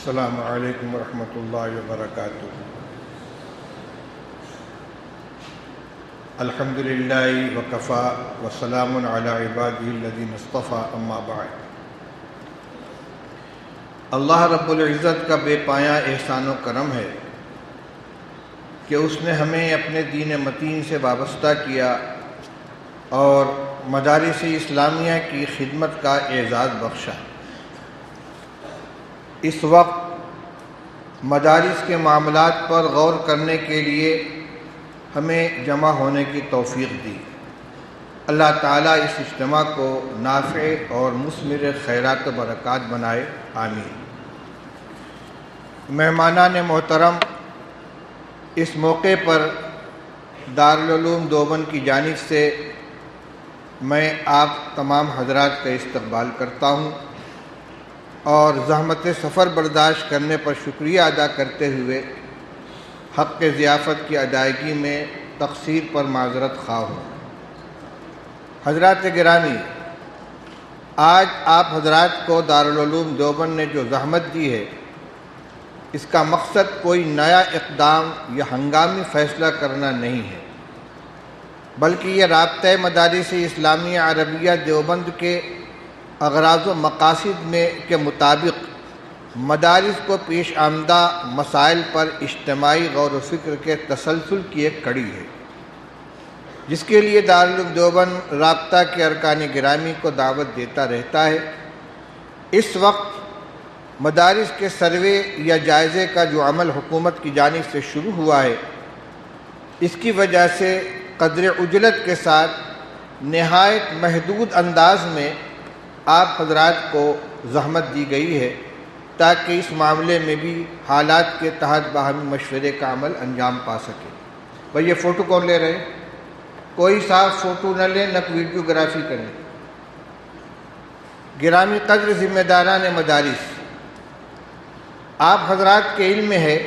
السلام علیکم ورحمۃ اللہ وبرکاتہ۔ الحمد للہ وکفا وسلام علی عبادہ الذین اصطفیٰ، اما بعد۔ اللہ رب العزت کا بے پایاں احسان و کرم ہے کہ اس نے ہمیں اپنے دین متین سے وابستہ کیا اور مدارس اسلامیہ کی خدمت کا اعزاز بخشا۔ اس وقت مدارس کے معاملات پر غور کرنے کے لیے ہمیں جمع ہونے کی توفیق دی۔ اللہ تعالیٰ اس اجتماع کو نافع اور مثمر خیرات و برکات بنائے، آمین۔ مہمانان محترم، اس موقع پر دارالعلوم دیوبند کی جانب سے میں آپ تمام حضرات کا استقبال کرتا ہوں اور زحمت سفر برداشت کرنے پر شکریہ ادا کرتے ہوئے حق ضیافت کی ادائیگی میں تقصیر پر معذرت خواہ ہوں۔ حضرات گرامی، آج آپ حضرات کو دارالعلوم دیوبند نے جو زحمت دی ہے، اس کا مقصد کوئی نیا اقدام یا ہنگامی فیصلہ کرنا نہیں ہے، بلکہ یہ رابطہ مدارس اسلامیہ عربیہ دیوبند کے اغراض و مقاصد کے مطابق مدارس کو پیش آمدہ مسائل پر اجتماعی غور و فکر کے تسلسل کی ایک کڑی ہے، جس کے لیے دارالعلوم دیوبند رابطہ کے ارکان گرامی کو دعوت دیتا رہتا ہے۔ اس وقت مدارس کے سروے یا جائزے کا جو عمل حکومت کی جانب سے شروع ہوا ہے، اس کی وجہ سے قدر عجلت کے ساتھ نہایت محدود انداز میں آپ حضرات کو زحمت دی گئی ہے تاکہ اس معاملے میں بھی حالات کے تحت باہمی مشورے کا عمل انجام پا سکے۔ بھئی یہ فوٹو کون لے رہے؟ کوئی صاف فوٹو نہ لیں، نہ ویڈیوگرافی کریں۔ گرامی قدر ذمہ داران مدارس، آپ حضرات کے علم میں ہے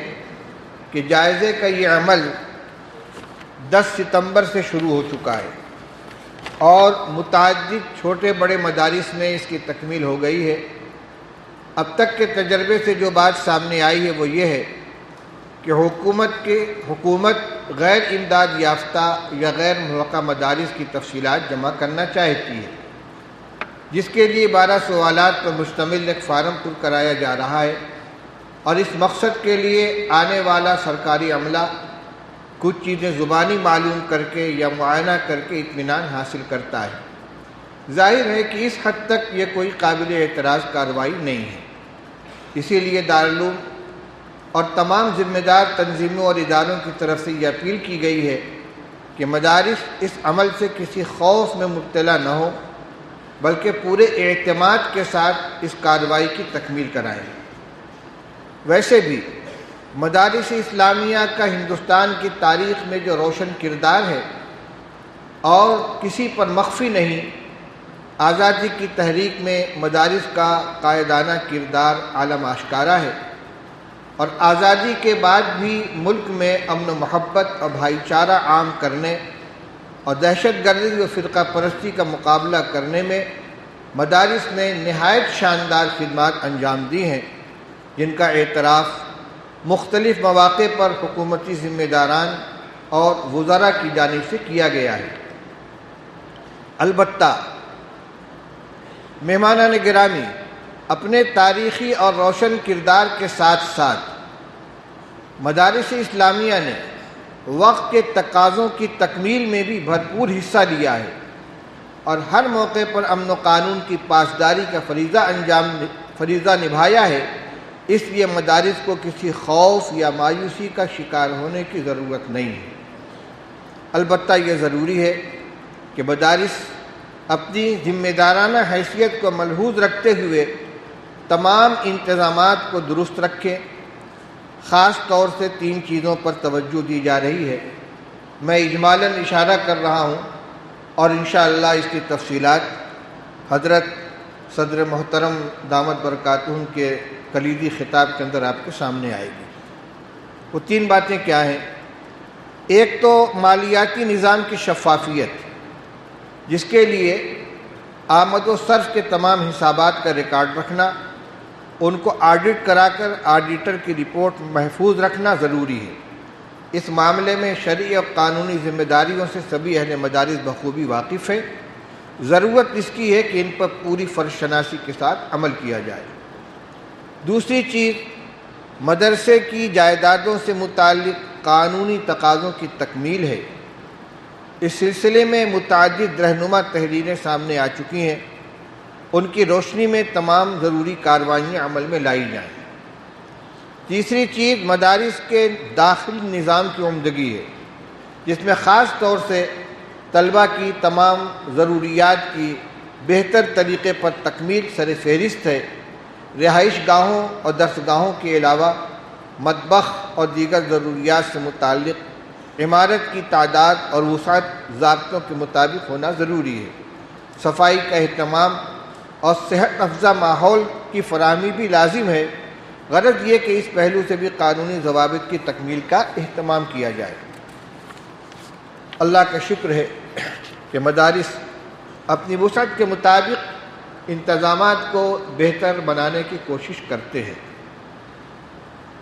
کہ جائزے کا یہ عمل 10 ستمبر سے شروع ہو چکا ہے اور متعدد چھوٹے بڑے مدارس میں اس کی تکمیل ہو گئی ہے۔ اب تک کے تجربے سے جو بات سامنے آئی ہے وہ یہ ہے کہ حکومت غیر امداد یافتہ یا غیر ملحقہ مدارس کی تفصیلات جمع کرنا چاہتی ہے، جس کے لیے 12 سوالات پر مشتمل ایک فارم پر کرایا جا رہا ہے، اور اس مقصد کے لیے آنے والا سرکاری عملہ کچھ چیزیں زبانی معلوم کر کے یا معائنہ کر کے اطمینان حاصل کرتا ہے۔ ظاہر ہے کہ اس حد تک یہ کوئی قابل اعتراض کارروائی نہیں ہے۔ اسی لیے دارالعلوم اور تمام ذمہ دار تنظیموں اور اداروں کی طرف سے یہ اپیل کی گئی ہے کہ مدارس اس عمل سے کسی خوف میں مبتلا نہ ہو، بلکہ پورے اعتماد کے ساتھ اس کارروائی کی تکمیل کرائیں۔ ویسے بھی مدارس اسلامیہ کا ہندوستان کی تاریخ میں جو روشن کردار ہے اور کسی پر مخفی نہیں، آزادی کی تحریک میں مدارس کا قائدانہ کردار عالم آشکارا ہے، اور آزادی کے بعد بھی ملک میں امن و محبت اور بھائی چارہ عام کرنے اور دہشت گردی و فرقہ پرستی کا مقابلہ کرنے میں مدارس نے نہایت شاندار خدمات انجام دی ہیں، جن کا اعتراف مختلف مواقع پر حکومتی ذمہ داران اور وزراء کی جانب سے کیا گیا ہے۔ البتہ مہمانان گرامی، اپنے تاریخی اور روشن کردار کے ساتھ ساتھ مدارس اسلامیہ نے وقت کے تقاضوں کی تکمیل میں بھی بھرپور حصہ لیا ہے اور ہر موقع پر امن و قانون کی پاسداری کا فریضہ نبھایا ہے۔ اس لیے مدارس کو کسی خوف یا مایوسی کا شکار ہونے کی ضرورت نہیں ہے۔ البتہ یہ ضروری ہے کہ مدارس اپنی ذمہ دارانہ حیثیت کو ملحوظ رکھتے ہوئے تمام انتظامات کو درست رکھیں۔ خاص طور سے 3 چیزوں پر توجہ دی جا رہی ہے۔ میں اجمالاً اشارہ کر رہا ہوں اور انشاءاللہ اس کی تفصیلات حضرت صدر محترم دامت برکاتہم کے کلیدی خطاب کے اندر آپ کے سامنے آئے گی۔ وہ 3 باتیں کیا ہیں؟ ایک تو مالیاتی نظام کی شفافیت، جس کے لیے آمد و صرف کے تمام حسابات کا ریکارڈ رکھنا، ان کو آڈٹ کرا کر آڈیٹر کی رپورٹ محفوظ رکھنا ضروری ہے۔ اس معاملے میں شرعی اور قانونی ذمہ داریوں سے سبھی اہل مدارس بخوبی واقف ہیں۔ ضرورت اس کی ہے کہ ان پر پوری فرض شناسی کے ساتھ عمل کیا جائے۔ دوسری چیز مدرسے کی جائیدادوں سے متعلق قانونی تقاضوں کی تکمیل ہے۔ اس سلسلے میں متعدد رہنما تحریریں سامنے آ چکی ہیں، ان کی روشنی میں تمام ضروری کارروائیاں عمل میں لائی جائیں۔ تیسری چیز مدارس کے داخلی نظام کی عمدگی ہے، جس میں خاص طور سے طلباء کی تمام ضروریات کی بہتر طریقے پر تکمیل سر فہرست ہے۔ رہائش گاہوں اور درسگاہوں کے علاوہ مطبخ اور دیگر ضروریات سے متعلق عمارت کی تعداد اور وسعت ضابطوں کے مطابق ہونا ضروری ہے۔ صفائی کا اہتمام اور صحت افزا ماحول کی فراہمی بھی لازم ہے۔ غرض یہ کہ اس پہلو سے بھی قانونی ضوابط کی تکمیل کا اہتمام کیا جائے۔ اللہ کا شکر ہے کہ مدارس اپنی وسعت کے مطابق انتظامات کو بہتر بنانے کی کوشش کرتے ہیں۔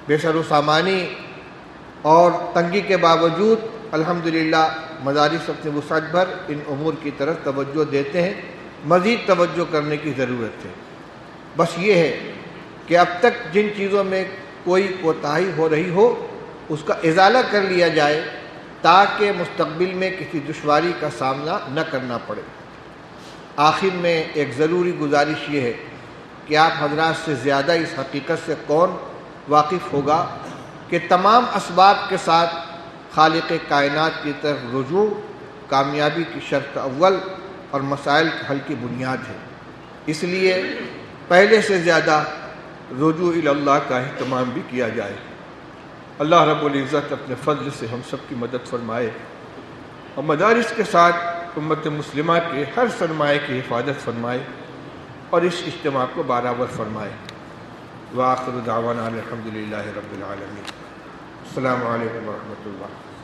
بے سر و سامانی اور تنگی کے باوجود الحمدللہ مدارس اپنی وسعت بھر ان امور کی طرف توجہ دیتے ہیں۔ مزید توجہ کرنے کی ضرورت ہے۔ بس یہ ہے کہ اب تک جن چیزوں میں کوئی کوتاہی ہو رہی ہو اس کا ازالہ کر لیا جائے تاکہ مستقبل میں کسی دشواری کا سامنا نہ کرنا پڑے۔ آخر میں ایک ضروری گزارش یہ ہے کہ آپ حضرات سے زیادہ اس حقیقت سے کون واقف ہوگا کہ تمام اسباب کے ساتھ خالق کائنات کی طرف رجوع کامیابی کی شرط اول اور مسائل کے حل کی بنیاد ہے۔ اس لیے پہلے سے زیادہ رجوع الی اللہ کا اہتمام بھی کیا جائے۔ اللہ رب العزت اپنے فضل سے ہم سب کی مدد فرمائے اور مدارس کے ساتھ امت مسلمہ کے ہر سرمایہ کی حفاظت فرمائے اور اس اجتماع کو برابر فرمائے۔ وآخر دعوانا الحمدللہ رب العالمین۔ السلام علیکم ورحمۃ اللہ۔